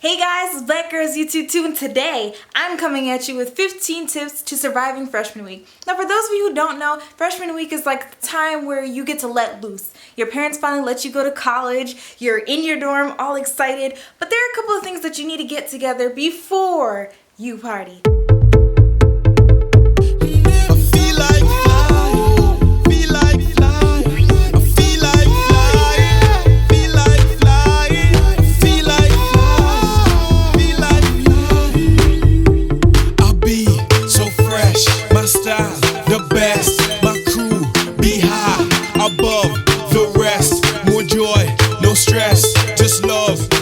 Hey guys, it's BlackGirlsYouTubeToo, and today I'm coming at you with 15 tips to surviving freshman week. Now for those of you who don't know, freshman week is like the time where you get to let loose. Your parents finally let you go to college, you're in your dorm all excited, but there are a couple of things that you need to get together before you party.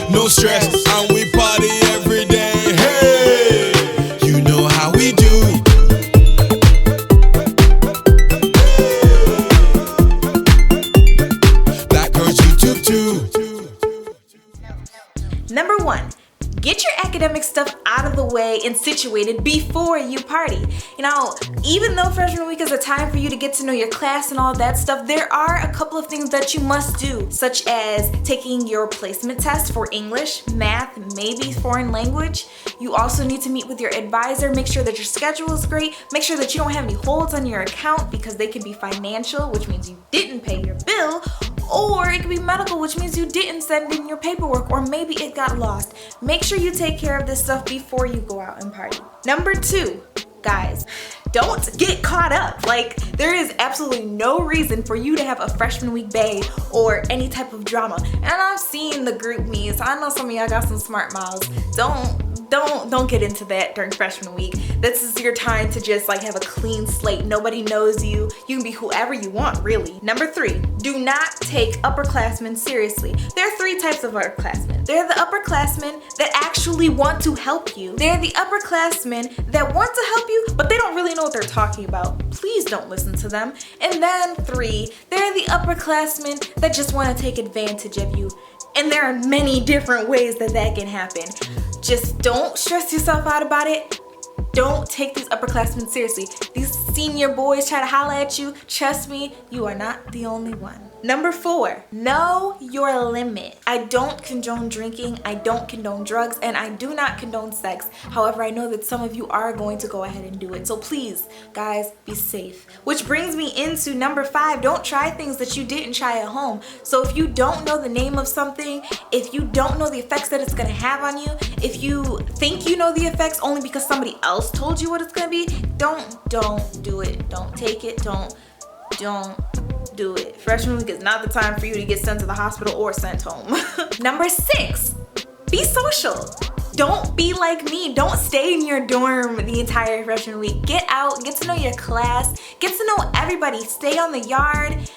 No stress, and we party every day. Hey, you know how we do. Black girls YouTube too. Number 1. Get your academic stuff out of the way and situated before you party. You know, even though freshman week is a time for you to get to know your class and all that stuff, there are a couple of things that you must do, such as taking your placement test for English, math, maybe foreign language. You also need to meet with your advisor, make sure that your schedule is great, make sure that you don't have any holds on your account because they can be financial, which means you didn't pay your bill, or it could be medical, which means you didn't send in your paperwork, or maybe it got lost. Make sure you take care of this stuff before you go out and party. Number 2, guys, don't get caught up. Like, there is absolutely no reason for you to have a freshman week bae or any type of drama. And I've seen the group me's. I know some of y'all got some smart mouths. Don't get into that during freshman week. This is your time to just like have a clean slate. Nobody knows you. You can be whoever you want, really. Number 3, do not take upperclassmen seriously. There are 3 types of upperclassmen. They're the upperclassmen that actually want to help you. They're the upperclassmen that want to help you, but they don't really know what they're talking about. Please don't listen to them. And then 3, they're the upperclassmen that just want to take advantage of you. And there are many different ways that that can happen. Just don't stress yourself out about it. Don't take these upperclassmen seriously. These senior boys try to holler at you. Trust me, you are not the only one. Number 4, know your limit. I don't condone drinking, I don't condone drugs, and I do not condone sex. However, I know that some of you are going to go ahead and do it. So please, guys, be safe. Which brings me into number 5, don't try things that you didn't try at home. So if you don't know the name of something, if you don't know the effects that it's gonna have on you, if you think you know the effects only because somebody else told you what it's gonna be, don't do it. Don't take it, don't do it. Freshman week is not the time for you to get sent to the hospital or sent home. Number 6, be social. Don't be like me. Don't stay in your dorm the entire freshman week. Get out, get to know your class, get to know everybody. Stay on the yard.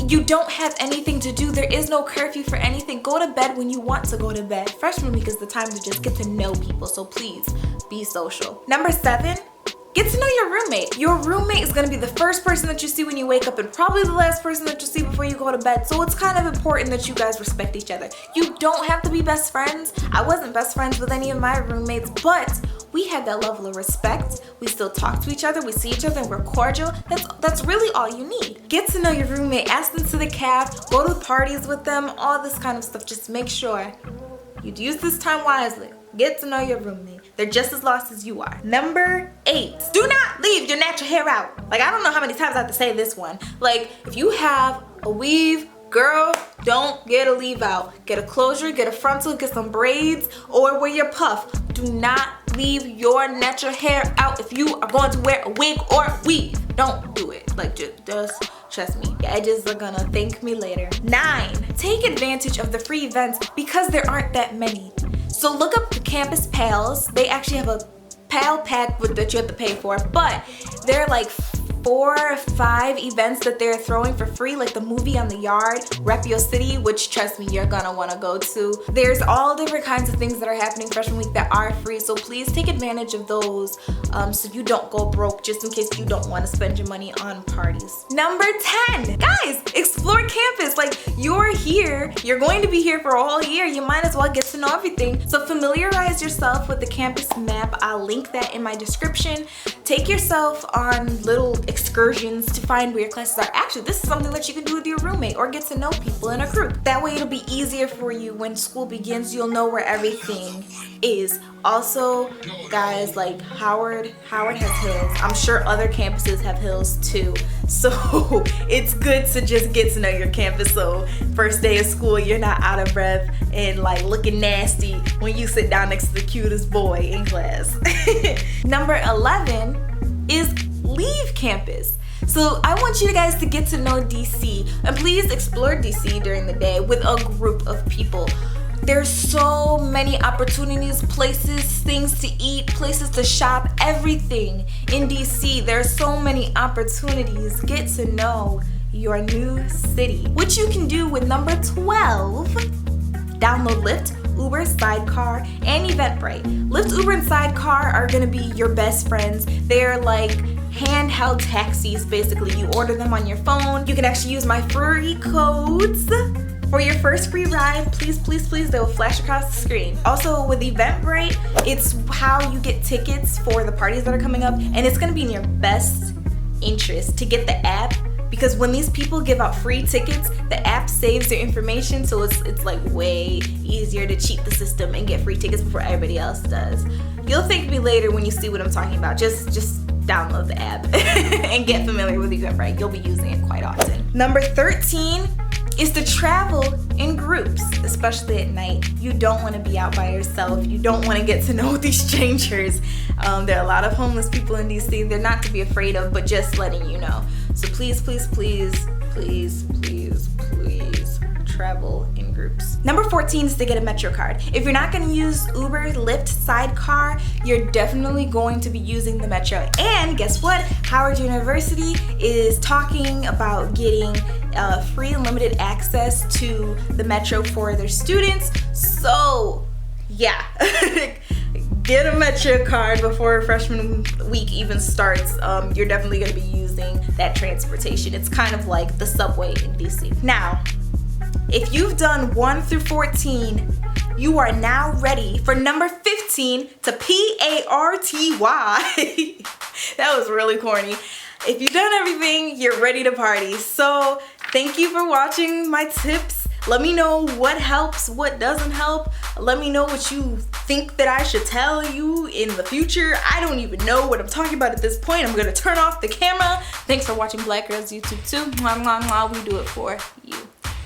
You don't have anything to do. There is no curfew for anything. Go to bed when you want to go to bed. Freshman week is the time to just get to know people, so please be social. Number 7, get to know your roommate. Your roommate is gonna be the first person that you see when you wake up and probably the last person that you see before you go to bed. So it's kind of important that you guys respect each other. You don't have to be best friends. I wasn't best friends with any of my roommates, but we had that level of respect. We still talk to each other, we see each other, and we're cordial. That's really all you need. Get to know your roommate, ask them to the caf, go to parties with them, all this kind of stuff. Just make sure you use this time wisely. Get to know your roommate. They're just as lost as you are. Number 8, do not leave your natural hair out. Like, I don't know how many times I have to say this one. Like, if you have a weave, girl, don't get a leave out. Get a closure, get a frontal, get some braids, or wear your puff. Do not leave your natural hair out if you are going to wear a wig or a weave. Don't do it. Like, just trust me, your edges are gonna thank me later. 9, take advantage of the free events because there aren't that many. So look up the campus pals. They actually have a pal pack that you have to pay for, but they're like 4 or 5 events that they're throwing for free, like the movie on the yard, Rep Your City, which trust me, you're gonna wanna go to. There's all different kinds of things that are happening freshman week that are free, so please take advantage of those so you don't go broke, just in case you don't wanna spend your money on parties. Number 10, guys, explore campus. Like, you're here, you're going to be here for a whole year, you might as well get to know everything. So familiarize yourself with the campus map. I'll link that in my description. Take yourself on little excursions to find where your classes are. Actually, this is something that you can do with your roommate or get to know people in a group. That way it'll be easier for you when school begins. You'll know where everything is. Also, guys, like Howard has hills. I'm sure other campuses have hills too. So it's good to just get to know your campus, so first day of school you're not out of breath and like looking nasty when you sit down next to the cutest boy in class. Number 11 is leave campus. So I want you guys to get to know DC, and please explore DC during the day with a group of people. There's so many opportunities, places, things to eat, places to shop, everything in DC. There's so many opportunities. Get to know your new city, which you can do with number 12. Download Lyft, Uber, Sidecar, and Eventbrite. Lyft, Uber, and Sidecar are gonna be your best friends. They're like handheld taxis, basically. You order them on your phone. You can actually use my free codes for your first free ride. Please, please, please, they will flash across the screen. Also with Eventbrite, it's how you get tickets for the parties that are coming up, and it's gonna be in your best interest to get the app, because when these people give out free tickets, the app saves their information, so it's like way easier to cheat the system and get free tickets before everybody else does. You'll thank me later when you see what I'm talking about. Just download the app and get familiar with Eventbrite. You'll be using it quite often. Number 13 is to travel in groups, especially at night. You don't want to be out by yourself. You don't want to get to know these strangers. There are a lot of homeless people in DC. They're not to be afraid of, but just letting you know. So please, please, please, please, please, please travel in groups. Number 14 is to get a Metro card. If you're not going to use Uber, Lyft, Sidecar, you're definitely going to be using the Metro. And guess what? Howard University is talking about getting free and limited access to the Metro for their students. So yeah, get a Metro card before freshman week even starts. You're definitely going to be using that transportation. It's kind of like the subway in DC. Now, if you've done 1 through 14, you are now ready for number 15 to PARTY. That was really corny. If you've done everything, you're ready to party. So thank you for watching my tips. Let me know what helps, what doesn't help. Let me know what you think that I should tell you in the future. I don't even know what I'm talking about at this point. I'm gonna turn off the camera. Thanks for watching Black Girls YouTube Too. Mwah, mwah, mwah. We do it for you.